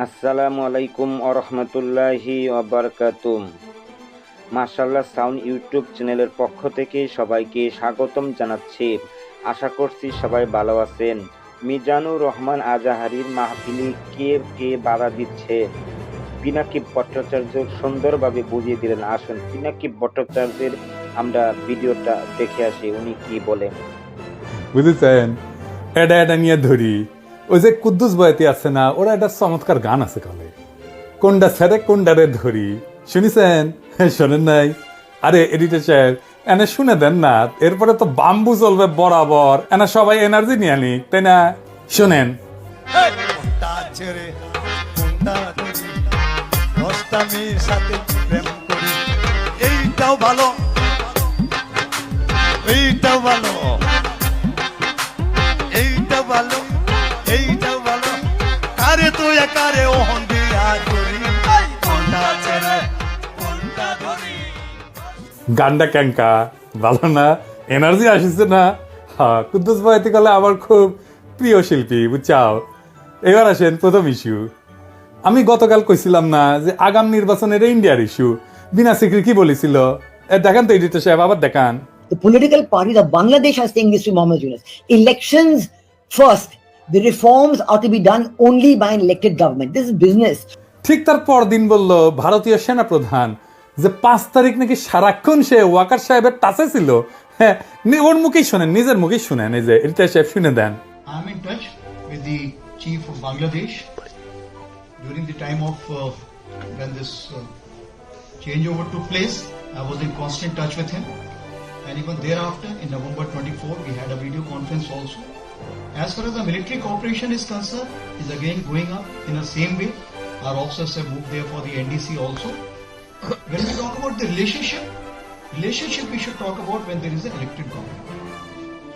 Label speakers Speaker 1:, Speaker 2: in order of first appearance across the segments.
Speaker 1: আসসালামু আলাইকুম আরহামতুল্লাহি ওয়াবারাকাতুহ। মাশাআল্লাহ সাউন্ড ইউটিউব চ্যানেলের পক্ষ থেকে সবাইকে স্বাগতম জানাচ্ছি। আশা করছি সবাই ভালো আছেন। মিজানুর রহমান আজাহারির মাহফিলে কে কে বাধা দিচ্ছে, পিনাকি ভট্টাচার্য সুন্দরভাবে বুঝিয়ে দিলেন। আসুন পিনাকি ভট্টাচার্যের আমরা ভিডিওটা দেখে আসি, উনি কি বলেন।
Speaker 2: বুঝেছেন, এটা এটা নিয়ে ধরি। ওই যে কুদ্দুস বয়াতি আছে না, ওরা একটা চমৎকার গান আছে কলে, কোনটা ছেড়ে কোনটারে ধরি, শুনিছেন? শোনেন নাই? আরে এডিটর সাহেব এনে শুনে দেন না, এরপরে তো বাম্বু চলবে বরাবর, এনা সবাই এনার্জি নিয়ে আনি, তাই না? শোনেন।
Speaker 3: সাথে প্রেম করি, এইটাও ভালো, এইটাও ভালো, এইটাও ভালো, এইটাও ভালো, কারে তুই কারে ওহন দিয়া করি, কোনটা ছেড়ে কোনটা ধরি।
Speaker 2: গানটা ক্যাঙ্কা ভালো না? এনার্জি আসিছে না? হ্যাঁ, কুদ্দুস বয়াতি কলে আমার খুব প্রিয় শিল্পী, বুঝছাও। এবার আসেন প্রথম ইস্যু। আমি গতকাল কইছিলাম না যে আগাম নির্বাচনের ইন্ডিয়ার ইস্যু, বিনা সিকরি কি বলেছিল? দেখান তো এডিটর সাহেব, আবার দেখান।
Speaker 4: The political parties of Bangladesh are saying this to Mohammed Yunus. Elections first. The reforms are to be done only by an elected government. This is business.
Speaker 2: ঠিক তার পরদিন বলল ভারতীয় সেনা প্রধান যে 5 তারিখ নাকি সারাক্ষণ সে ওয়াকার সাহেবের টাচে ছিল। হ্যাঁ, ওর মুখেই শোনেন, নিজের মুখেই শুনেন। এই যে এডিটর সাহেব শুনে দেন।
Speaker 3: I'm in touch with the chief of Bangladesh during the time of when this changeover took place. I was in constant touch with him, and even thereafter, in November 24, we had a video conference also. As far as the military cooperation is concerned, is again going up in the same way. Our officers have moved there for the NDC also. When we talk about the relationship we should talk about when there is an elected government.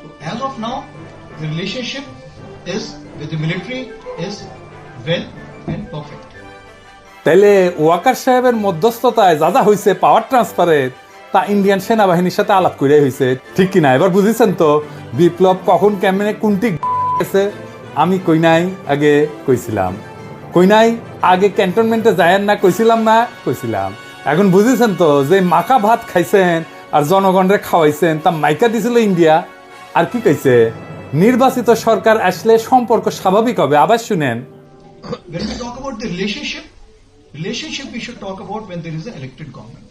Speaker 3: So as of now, the relationship is with the military is well and perfect.
Speaker 2: তাইলে ওয়াকার সাহেবের মধ্যস্থতায় যা যা হয়েছে পাওয়ার ট্রান্সফারের, তা Indian সেনাবাহিনীর সাথে আলাপ করে হয়েছে, ঠিক কিনা? এবার বুঝেছেন তো বিপ্লব কখন কেমনে কোনটি গেছে? আমি কই নাই আগে কইছিলাম, কই নাই আগে ক্যান্টনমেন্টে যায়েন না কইছিলাম না? কইছিলাম। এখন বুঝেছেন তো যে মাখা ভাত খাইছেন আর জনগণরে খাওয়াইছেন, তা মাইকা দিছিল ইন্ডিয়া। আর কি কইছে? নির্বাচিত সরকার আসলে সম্পর্ক স্বাভাবিক হবে। আবার শুনেন।
Speaker 3: When we talk about the relationship we should talk about when there is an elected government.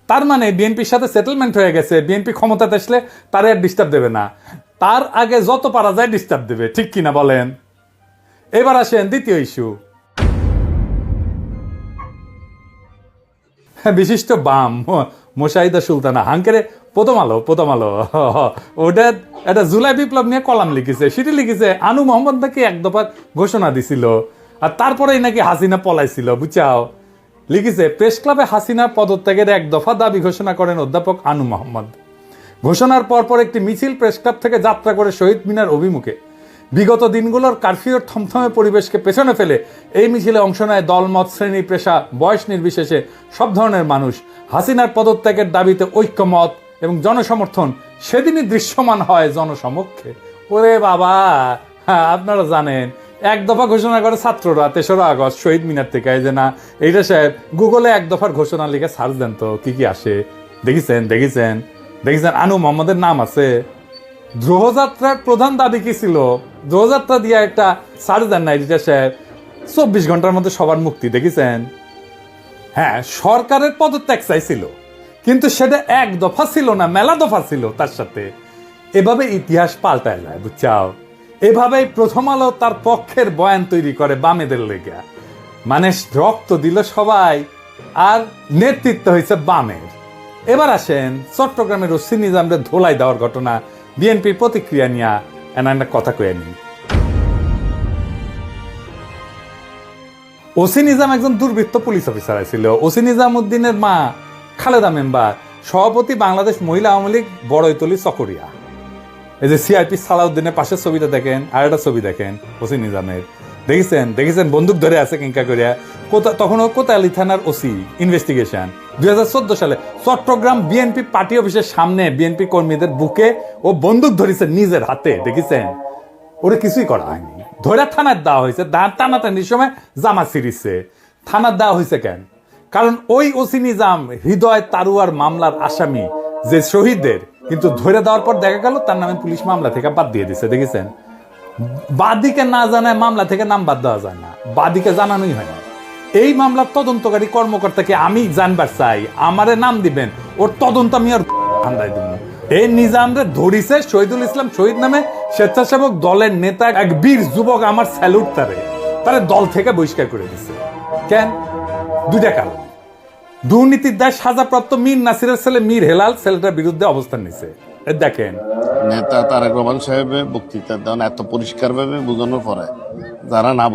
Speaker 2: তার মানে বিএনপির সাথে সেটেলমেন্ট হয়ে গেছে, বিএনপি ক্ষমতাতে আসলে তারে আর ডিস্টার্ব দেবে না, তার আগে যত পারা যায় ডিস্টার্ব দেবে, ঠিক কিনা বলেন? এবার আসেন দ্বিতীয় ইস্যু। বিশিষ্ট বাম মোশাহিদা সুলতানা হাঙ্কেরে প্রথম আলো ওটা একটা জুলাই বিপ্লব নিয়ে কলাম লিখেছে। সেটি লিখেছে আনু মোহাম্মদ নাকি এক দফা ঘোষণা দিছিল, আর তারপরেই নাকি হাসিনা পলাইছিল, বুঝাও। লিখেছে প্রেস ক্লাবে হাসিনা পদত্যাগের এক দফা দাবি ঘোষণা করেন অধ্যাপক আনু মোহাম্মদ। ঘোষণার পরপর একটি মিছিল প্রেস ক্লাব থেকে যাত্রা করে শহীদ মিনার অভিমুখে। বিগত দিনগুলোর কারফিউর থমথমে পরিবেশকে পেছনে ফেলে এই মিছিলে অংশ নেয় দলমত, শ্রেণী, পেশা, বয়স নির্বিশেষে সব ধরনের মানুষ। হাসিনার পদত্যাগের দাবিতে ঐক্যমত এবং জনসমর্থন সেদিনই দৃশ্যমান হয় জনসমক্ষে। ওরে বাবা, হ্যাঁ আপনারা জানেন এক দফা ঘোষণা করে ছাত্ররা 3রা আগস্ট শহীদ মিনার থেকে। এই যে না এইটা সাহেব গুগলে এক দফার ঘোষণা লিখে সার্চ দেন তো কি কি আসে। দেখেছেন আনু মোহাম্মদের নাম আছে। দ্রোহযাত্রার প্রধান দাবি কি ছিল? দ্রোহযাত্রা দিয়ে একটা সার্চ দেন না এডিটর সাহেব, 24 ঘন্টার মধ্যে সবার মুক্তি। দেখেছেন? হ্যাঁ, সরকারের পদত্যাগ চাইছিল, কিন্তু সেটা এক দফা ছিল না, মেলা দফা ছিল তার সাথে। এভাবে ইতিহাস পাল্টায় যায়, বুঝছাও। এভাবেই প্রথম আলো তার পক্ষের বয়ান তৈরি করে বামেদের লেগে, মানে রক্ত দিল সবাই আর নেতৃত্ব হয়েছে বামের। এবার আসেন চট্টগ্রামের ওসি নিজামরে ধোলাই দেওয়ার ঘটনা, বিএনপির প্রতিক্রিয়া নিয়ে একটা কথা কয়ে নি। ওসি নিজাম একজন দুর্বৃত্ত পুলিশ অফিসার ছিল। ওসি নিজামউদ্দিনের মা খালেদা মেম্বার, সভাপতি বাংলাদেশ মহিলা আওয়ামী লীগ বড়ইতলি চকরিয়া। এই যে সিআইপি সালাউদ্দিনের পাশের ছবিটা দেখেন, আর একটা ছবি দেখেন ওসি নিজামের। দেখেছেন বন্দুক ধরে আছে কিংকা করিয়া। তখনও কোতোয়ালি থানার ওসি ইনভেস্টিগেশন। 2014 সালে চট্টগ্রাম বিএনপি পার্টি অফিসের সামনে বিএনপি কর্মীদের বুকে ও বন্দুক ধরেছে নিজের হাতে। দেখেছেন? ওরা কিছুই করা হয়নি, ধরে থানার দেওয়া হয়েছে, টানাটানির সময় জামা ছিঁড়িছে। থানার দেওয়া হয়েছে কেন? কারণ ওই ওসি নিজাম হৃদয় তারুয়ার মামলার আসামি যে শহীদদের, কিন্তু ধরে দেওয়ার পর দেখা গেল তার নামে পুলিশ মামলা থেকে বাদ দিয়ে দিছে। দেখেছেন, বাদীকে না জানায় মামলা থেকে নাম বাদ দেওয়া যায় না, বাদীকে জানানোই হয় না। এই মামলার তদন্তকারী কর্মকর্তাকে আমি জানবার চাই, আমারে নাম দিবেন, ওর তদন্ত আমি আর ধান্দায় দিব। এই নিজামরে ধরিছে শহীদুল ইসলাম শহীদ নামে স্বেচ্ছাসেবক দলের নেতা এক বীর যুবক, আমার স্যালুট তারে দল থেকে বহিষ্কার করে দিছে। কেন? দুইটা কারণ। দুর্নীতির দায় সাজাপ্রাপ্ত মীর নাসিরের ছেলে মীর হেলাল ছেলেটার বিরুদ্ধে অবস্থান নিছে। দেখেন,
Speaker 5: নেতা তারেক রহমান সাহেবের বক্তৃতা দেন এত পরিষ্কার ভাবে বোঝানোর পরে যারা না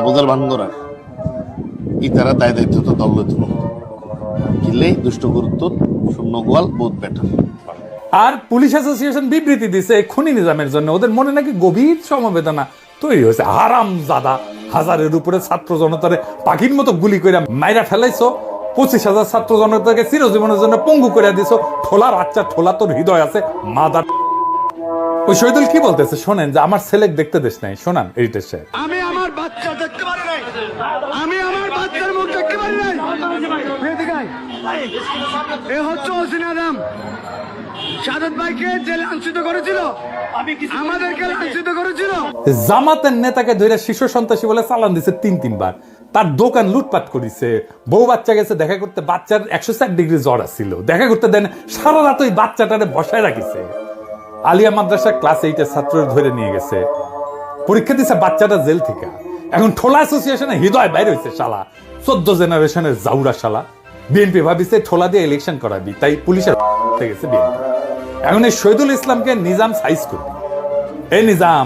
Speaker 5: বুঝের ভান করে ইতারা দায় দায়িত্ব তো দল লইত কিলেই দুষ্ট গুরুত্ব শূন্য গোয়াল বহুত বেটার।
Speaker 2: আর পুলিশ অ্যাসোসিয়েশন বিবৃতি দিছে খুনি নিজামের জন্য ওদের মনে নাকি গভীর সমবেদনা তৈরি হয়েছে। হারাম জাদা, হাজারের উপরে ছাত্র জনতারে পাখির মতো গুলি করে মাইরা ফেলাইছো, 25,000 ছাত্র জনতাকে চিরজীবনের জন্য পঙ্গু করে দিছো। ঠোলার বাচ্চা, ঠোলা তোর হৃদয় আছে মাদার। ওই শহীদুল কি বলতেছে শোনেন, যে আমার ছেলে দেখতে দেশ নাই। শোনান এডিটর সাহেব।
Speaker 6: আমি আমার বাচ্চা দেখতে পারি নাই, আমি আমার বাচ্চার মুখ দেখতে পারি নাই। এ হচ্ছে ওসিন আদম, সাদত ভাইকে যে লাঞ্ছিত করেছিল, আমাদেরকে লাঞ্ছিত করেছিল।
Speaker 2: জামাতের নেতাকে ধরে শিশু সন্ত্রাসী বলে চালান দিছে 3-3 বার। তার দোকান লুটপাট করেছে, বউ বাচ্চা গেছে দেখা করতে, বাচ্চার 104 ডিগ্রি জ্বর আসছিল, দেখা করতে দেন, সারা রাত ওই বাচ্চাটারে বসায় রাখিছে। আলিয়া মাদ্রাসা ক্লাস 8-এর ছাত্রদের ধরে নিয়ে গেছে, পরীক্ষা দিছে বাচ্চাটা জেল থেকে। এখন ঠোলা অ্যাসোসিয়েশনে হৃদয় বাইরে হয়েছে শালা, 14 জেনারেশনের জাউরা শালা। বিএনপি ভাবিছে ঠোলা দিয়ে ইলেকশন করাবি, তাই পুলিশের গেছে বিএনপি। এখন এই শহীদুল ইসলামকে নিজাম সাইজ করবি। এই নিজাম,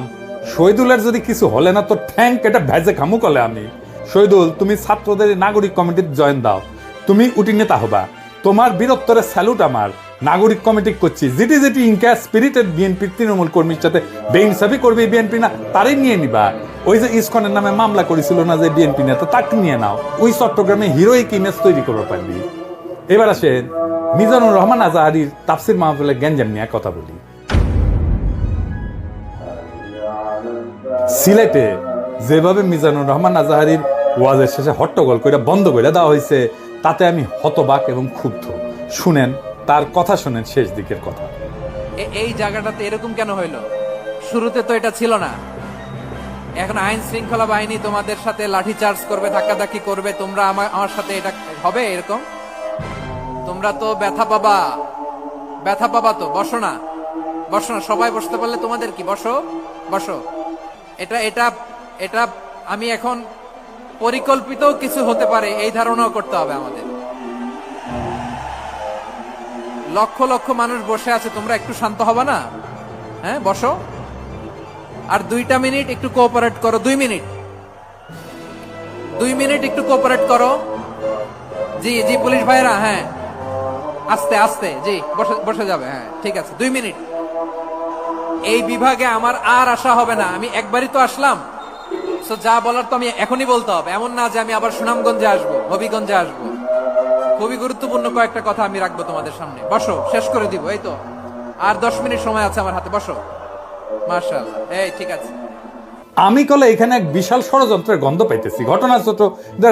Speaker 2: শহীদুলের যদি কিছু হলে না তো ঠ্যাঙ্ক এটা ভেজে খামু কলে আমি। শহীদুল, তুমি ছাত্রদের নাগরিক কমিটির জয়েন দাও, তুমি উটি নেতা হবা। তোমার বীরত্বরে স্যালুট আমার। নাগরিক কমিটি করছি, যেটি ইনকা স্পিরিটেড বিএনপির তৃণমূল কর্মীর সাথে বেইনসাফি করবে বিএনপি না, তারই নিয়ে নিবা। ওই যে ইসকনের নামে মামলা করেছিল না যে বিএনপি নেতা, তাকে নিয়ে নাও। ওই চট্টগ্রামে হিরোইক ইমেজ তৈরি করতে পারবি। এবার আসেন মিজানুর রহমান আজাহারির তাফসির মাহফিলে গ্যাঞ্জাম নিয়ে কথা বলি। সিলেটে যেভাবে মিজানুর রহমান আজাহারির ওয়াজের শেষে হট্টগোল করে বন্ধ করে দেওয়া হয়েছে, তাতে আমি হতবাক এবং ক্ষুব্ধ। শুনেন তার কথা, শুনেন শেষ দিকের কথা।
Speaker 7: এই জায়গাটাতে এরকম কেন হইলো? শুরুতে তো এটা ছিল না। এখন আইন শৃঙ্খলা বাহিনী তোমাদের সাথে লাঠি চার্জ করবে, ধাক্কাধাক্কি করবে, তোমরা আমার সাথে এটা হবে এরকম? তোমরা তো ব্যথা পাবা তো। বসো না, সবাই বসতে পারলে তোমাদের কি? বসো। এটা আমি এখন পরিকল্পিত কিছু হতে পারে এই ধারণাও করতে হবে আমাদের। লক্ষ লক্ষ মানুষ বসে আছে, তোমরা একটু শান্ত হবে না? হ্যাঁ, বসো। আর 2 মিনিট একটু কোঅপারেট করো। 2 মিনিট একটু কোঅপারেট করো। জি পুলিশ ভাইরা, হ্যাঁ আস্তে আস্তে, জি বসে যাবে। হ্যাঁ ঠিক আছে, 2 মিনিট। এই বিভাগে আমার আর আসা হবে না, আমি একবারই তো আসলাম। সো যা বলার তো আমি এখনই বলতে হবে, এমন না যে আমি আবার সুনামগঞ্জে আসবো, হবিগঞ্জে আসবো। খুবই গুরুত্বপূর্ণ কয়েকটা কথা আমি রাখবো তোমাদের সামনে। বসো, শেষ করে দিব। এই তো আর 10 মিনিট সময় আছে আমার হাতে। বসো। মাশাআল্লাহ, এই ঠিক আছে।
Speaker 2: আমি কলে এখানে এক বিশাল ষড়যন্ত্রের গন্ধ পাইতেছি। ঘটনা ছোট,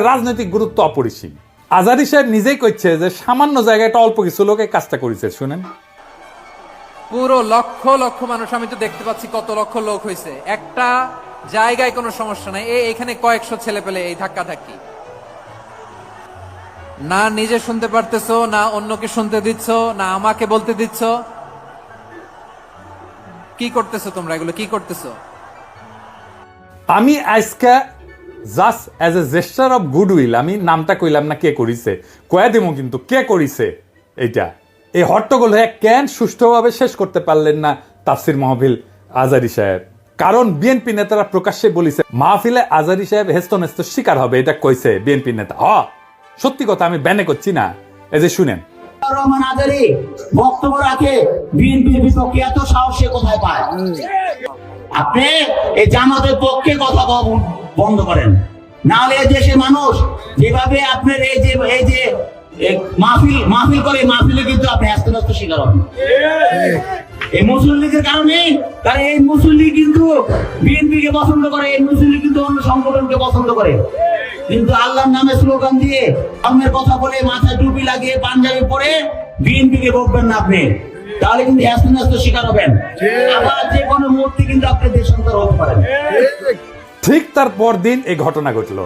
Speaker 2: রাজনৈতিক গুরুত্ব অপরিসীম। আজারি সাহেব নিজেই কইছে যে সামান্য জায়গায় একটা অল্প কিছু লোকে কাজটা করেছে। শুনেন,
Speaker 7: পুরো লক্ষ লক্ষ মানুষ, আমি তো দেখতে পাচ্ছি কত লক্ষ লোক হয়েছে। একটা জায়গায় কোনো সমস্যা নাই, এখানে কয়েকশো ছেলে পেলে এই ধাক্কা ধাক্কি। না নিজে শুনতে পারতেছো, না অন্যকে শুনতে দিচ্ছ, না আমাকে বলতে দিচ্ছ। কি করতেছো তোমরা? এগুলো কি করতেছো?
Speaker 2: আমি আজকে just as a gesture of goodwill, আমি নামটা কইলাম না কে করিছে, কয়া দিমো কিন্তু কে করিছে। এইটা এই হট্টগোল হয়ে কেন সুষ্ঠুভাবে শেষ করতে পারলেন না তাফসির মাহফিল আজারি সাহেব? কারণ বিএনপি নেতারা প্রকাশ্যে বলিছে মাহফিলে আজারি সাহেব হেস্তনেস্ত শিকার হবে, এটা কইছে বিএনপি নেতা। সত্যি কথা, আমি ব্যানে করছি না। এই যে শুনেন,
Speaker 8: রহমান আজারি বক্তব্য রাখে বিএনপির বিপক্ষে, এত সাহস সে কোথায় পায়? আপনি এই জামাতের পক্ষে কথা বন্ধ করেন, না হলে দেশের মানুষ যেভাবে আপনার এই যে মাহফিল করে, মাহফিলে কিন্তু আপনি হ্যাস্ত শিকার হবেন। এই মুসল্লিদের কারণে তারা এই মুসল্লি কিন্তু বিএনপিকে পছন্দ করে, এই মুসল্লি কিন্তু অন্য সংগঠনকে পছন্দ করে। কিন্তু আল্লাহর নামে স্লোগান দিয়ে ধর্মের কথা বলে মাথায় টুপি লাগিয়ে পাঞ্জাবি পরে বিএনপিকে বকবেন না আপনি, তাহলে কিন্তু হ্যাস্ত শিকার হবেন। আবার যে কোনো মুহূর্তে কিন্তু আপনি দেশান্তর হতে পারেন।
Speaker 2: ঠিক তার পরদিন এই ঘটনা ঘটলো।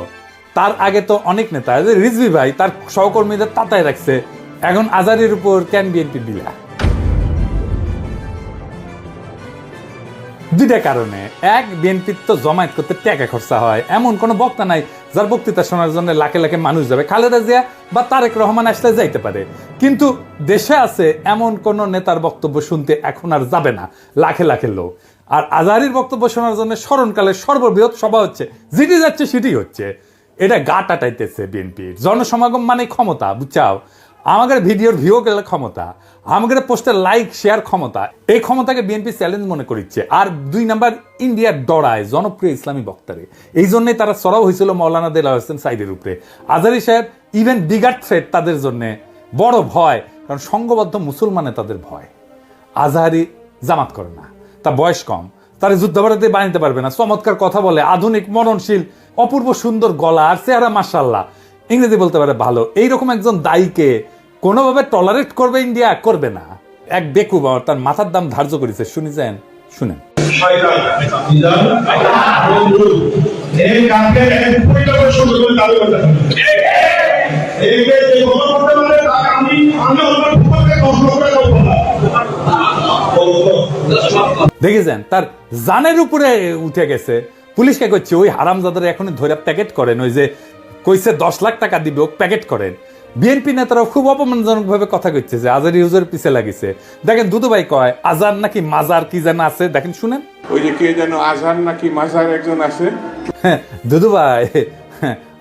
Speaker 2: তার আগে তো অনেক নেতা, রিজভী ভাই তার সহকর্মীদের তাতায় রাখছে, এখন আজারির উপর কেন বিএনপি দিলা? দুইটা কারণে। এক, বিএনপির তো জমায়েত করতে টাকা খরচা হয়, এমন কোন বক্তা নাই যার বক্তৃতা শোনার জন্য লাখে লাখে মানুষ যাবে। খালেদা জিয়া বা তারেক রহমান আসলে যাইতে পারে, কিন্তু দেশে আছে এমন কোন নেতার বক্তব্য শুনতে এখন আর যাবে না লাখে লাখে লোক। আর আজহারীর বক্তব্য শোনার জন্য স্মরণকালে সর্ববৃহৎ সভা হচ্ছে, যেটি যাচ্ছে সেটি হচ্ছে। এটা গা টাটাইতেছে বিএনপির। জনসমাগম মানে ক্ষমতা, বুঝছাও? আমাদের ভিডিওর ভিউ গেলে ক্ষমতা, আমাদের পোস্টের লাইক শেয়ার ক্ষমতা, এই ক্ষমতাকে বিএনপি চ্যালেঞ্জ মনে করছে। আর 2 নাম্বার, ইন্ডিয়ার ডরায় জনপ্রিয় ইসলামী বক্তারে, এই জন্যই তারা সরাও হয়েছিল মৌলানা দেলাওয়ার হোসেন সাইদের উপরে। আজহারী সাহেব ইভেন বিগার থ্রেট তাদের জন্য বড় ভয়, কারণ সংঘবদ্ধ মুসলমানে তাদের ভয়। আজহারী জামাত করে না, তার বয়স কম, তারা যুদ্ধাপরাধী বানাইতে পারবে না, চমৎকার কথা বলে, আধুনিক, মননশীল, অপূর্ব সুন্দর গলা আর চেহারা মাশাআল্লাহ, ইংরেজি বলতে পারে ভালো। এইরকম একজন দায়ীকে কোনোভাবে টলারেট করবে ইন্ডিয়া? করবে না। এক বেকুব তার মাথার দাম ধার্য করেছে, শুনেছেন? শুনেন। দেখেছেন তার জানের উপরে উঠে গেছে। পুলিশকে করছে ওই হারামজাদার এখনই ধরে প্যাকেট করেন, ওই যে কইছে 10 লাখ টাকা দিবে ও প্যাকেট করেন। বিএনপি নেতারাও খুব অপমানজনক ভাবে কথা কইছে যে আজহারী হুজুরের পিছে লাগিছে। দেখেন দুদু ভাই কয় আজার নাকি মাজার কি যেন আছে, দেখেন শুনেন।
Speaker 9: ওই যে কে যেন আজহার নাকি মাজার একজন আছে।
Speaker 2: দুদু ভাই,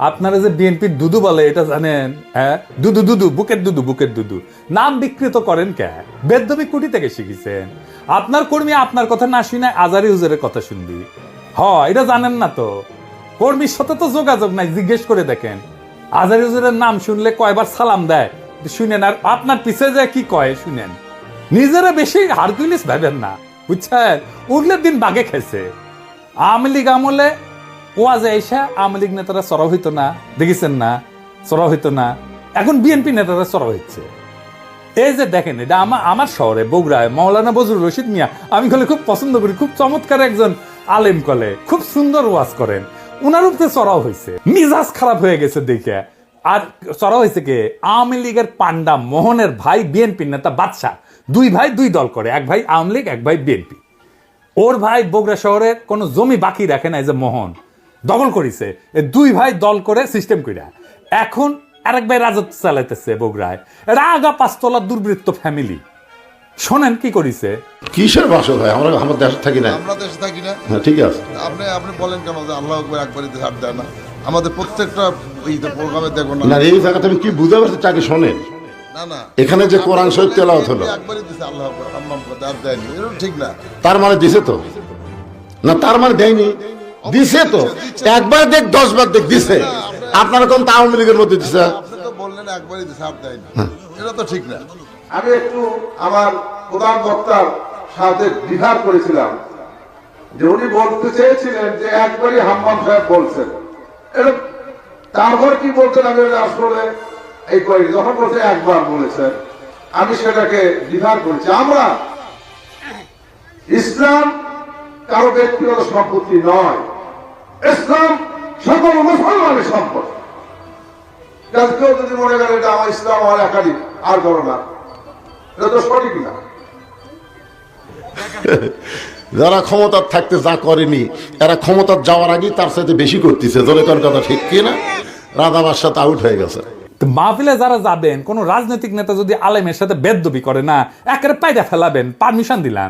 Speaker 2: আপনারা যে বিএনপির দুদু বলে এটা জানেন? হ্যাঁ, দুদু দুদু, বুকের দুদু, বুকের দুদু নাম বিকৃত করেন কে? বেদবি কুটি থেকে শিখেছেন। আপনার কর্মী আপনার কথা না শুনে আজহারী হুজুরের কথা শুনবি? এটা জানেন না তো? কর্মীর সাথে তো যোগাযোগ নাই, জিজ্ঞেস করে দেখেন। আজহারী হুজুরের নাম শুনলে কয়বার সালাম দেয় শুনেন, আর আপনার পিছে যায় কি কয় শুনেন। নিজেরা বেশি হারকুলিস ভাবেন না, বুঝছেন? উঠলে দিন বাগে খেয়েছে। আওয়ামী লীগ আমলে ওয়াজে এসে আওয়ামী লীগ নেতারা চড়াও হইতো না, দেখেছেন না? চড়াও হইতো না, এখন বিএনপি নেতারা চড়াও হচ্ছে। এই যে দেখেন, এটা আমার শহরে বগুড়ায় মৌলানা বজরুল রশিদ মিয়া, আমি কলে খুব পছন্দ করি, খুব চমৎকার একজন আলেম, কলে খুব সুন্দর ওয়াজ করেন, উনার উপরে চড়াও হয়েছে। মিজাজ খারাপ হয়ে গেছে দেখে। আর চড়াও হয়েছে কে? আওয়ামী লীগের পান্ডা মোহনের ভাই বিএনপি নেতা বাদশা। 2 ভাই 2 দল করে, এক ভাই আওয়ামী লীগ, এক ভাই বিএনপি। ওর ভাই বগুড়া শহরের কোনো জমি বাকি রাখে না, এই যে মোহন দখল করেছে। 2 ভাই দল করে সিস্টেম কইরা এখন আরেক ভাই রাজত্ব চালাইতেছে বগুড়ায়। এটা আগা 5 তলা দুর্বৃত্ত ফ্যামিলি। শোনেন কি করিছে।
Speaker 5: কিসের ভাষা ভাই? আমরা আমার দেশে থাকি না।
Speaker 10: আমরা দেশে থাকি না।
Speaker 5: হ্যাঁ, ঠিক আছে।
Speaker 10: আপনি বলেন কেন যে আল্লাহু আকবার একবারই ছাড় দেয় না? আমাদের প্রত্যেকটা প্রোগ্রামে দেখো না।
Speaker 5: না, এই জায়গাতে আমি কি বুঝতে পারছি তাকে শোনেন।
Speaker 10: না না,
Speaker 5: এখানে যে কোরআন শরীফ তেলাওয়াত হলো,
Speaker 10: একবারই দিছে আল্লাহু আকবার, আম্মাম করতে আর দেয়নি, এটা ঠিক না।
Speaker 5: তার মানে দিছে তো? না, তার মানে দেয়নি, দিছে তো। একবার দেখ 10 বার দেখ, দিছে। আপনারা কোন আওয়ামী লীগের মধ্যে দিছে?
Speaker 10: আপনি তো বললেন একবারই দিছে আর দেয়নি, এটা তো ঠিক না।
Speaker 9: আমি একটু আমার প্রধান বক্তার সাথে দ্বিধার করেছিলাম যে উনি বলতে চেয়েছিলেন যে একবারই হাম্মাম সাহেব বলছেন, এটা তারপর কি বলছেন আমি আসলে এই করি, যখন বলছে একবার বলেছেন আমি সেটাকে দ্বিধার করেছি। আমরা ইসলাম কারো ব্যক্তিগত সম্পত্তি নয়, ইসলাম সকল মুসলমানের সম্পদ। কেউ যদি মনে করে এটা আমার ইসলাম আমার একাধিক আর করো না, এটা তো সঠিক না।
Speaker 5: যারা ক্ষমতার থাকতে যা করেনি, এরা ক্ষমতার যাওয়ার আগেই তার সাথে বেশি করতেছে। জনগণ কথা ঠিক কি না? রাধা বাদশাহ আউট হয়ে গেছে।
Speaker 2: মাহফিলে যারা যাবেন, কোন রাজনৈতিক নেতা যদি আলেমের সাথে বেদবি করে না, একেবারে পায়দা ফেলাবেন, পারমিশন দিলাম,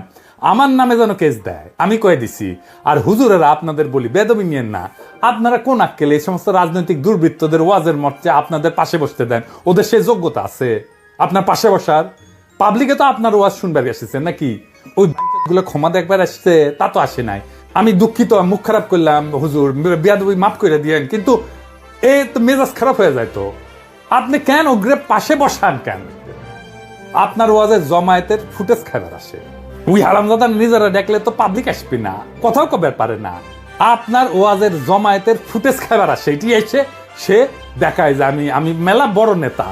Speaker 2: আমার নামে যেন কেস দেয়, আমি কয়ে দিছি। আর হুজুরেরা আপনাদের বলি বেদবি নিয়েন না। আপনারা কোন আক্কেলে এই সমস্ত রাজনৈতিক দুর্বৃত্তদের ওয়াজের মঞ্চে আপনাদের পাশে বসতে দেন? ওদের সেই যোগ্যতা আছে আপনার পাশে বসার? পাবলিকে তো আপনার ওয়াজ শুনবার এসেছেন নাকি? ওই গুলো ক্ষমা দেখবার আসছে, তা তো আসে নাই। আমি দুঃখিত, মুখ খারাপ করলাম, হুজুর বেয়াদবি মাফ করে দিয়েন, কিন্তু এ তো মেজাজ খারাপ হয়ে যায়। তো আপনি কেন ওগ্রে পাশে বসান কেন? আপনার ওয়াজের জমায়েতের ফুটেজ খাবার আসে, ওই হারামজাদা নিজেরা দেখলে তো পাবলিক আসবে না, কথাও কবে পারে না। আপনার ওয়াজের জমায়েতের ফুটেজ খাবার আসে, এটি এসে সে দেখায় যে আমি মেলা বড় নেতা,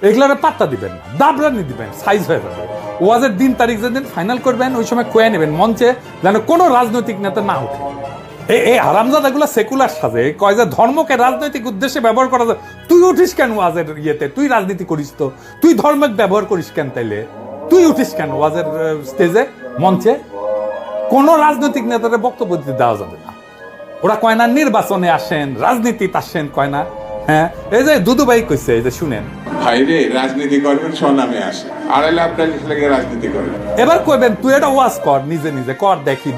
Speaker 2: এগুলোর পাত্তা দিবেন না, দাবরানি দিবেন, সাইজ হয়ে যাবে। ওয়াজের দিন তারিখ যেদিন ফাইনাল করবেন ওই সময় কয়ে নেবেন মঞ্চে, যেন কোনো রাজনৈতিক নেতা না উঠে। এই হারামজাদাগুলো সেকুলার সাজে, কয় যে ধর্মকে রাজনৈতিক উদ্দেশ্যে ব্যবহার করা যায়। তুই উঠিস কেন ওয়াজের ইয়েতে? তুই রাজনীতি করিস তো, তুই ধর্মকে ব্যবহার করিস কেন? তাইলে তুই উঠিস কেন ওয়াজের স্টেজে, মঞ্চে? কোন রাজনৈতিক নেতার বক্তব্য দিতে দেওয়া যাবে না। ওরা কয় না নির্বাচনে আসেন, রাজনীতিতে আসেন, কয় না। হ্যাঁ, এই যে দুদু ভাই কইছে, এই যে শুনেন,
Speaker 11: ভাইরে রাজনীতি করবেন স্বনামে আসে, আড়াইলে আপনার লেগে রাজনীতি করবেন।
Speaker 2: এবার কইবেন তুই এটা ওয়াজ কর, নিজে নিজে কর, দেখি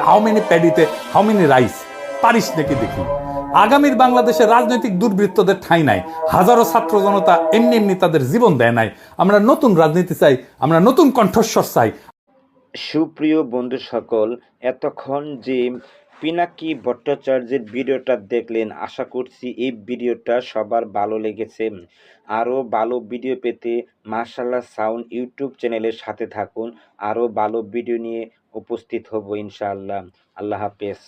Speaker 2: হাউ মেনি প্যাডিতে হাউ মেনি রাইস পারিস, দেখি। আগামীর বাংলাদেশে রাজনৈতিক দুর্বৃত্তদের ঠাঁই নাই, হাজারো ছাত্র জনতা এমনি এমনি তাদের জীবন দেয় নাই। আমরা নতুন রাজনীতি চাই, আমরা নতুন কণ্ঠস্বর চাই।
Speaker 1: সুপ্রিয় বন্ধু সকল, এতক্ষণ যে পিনাকি ভট্টাচার্যের ভিডিওটা দেখলেন, আশা করছি এই ভিডিওটা সবার ভালো লেগেছে। আরও ভালো ভিডিও পেতে মাশাআল্লাহ সাউন্ড ইউটিউব চ্যানেলের সাথে থাকুন। আরও ভালো ভিডিও নিয়ে উপস্থিত হব ইনশাআল্লাহ। আল্লাহ হাফেজ।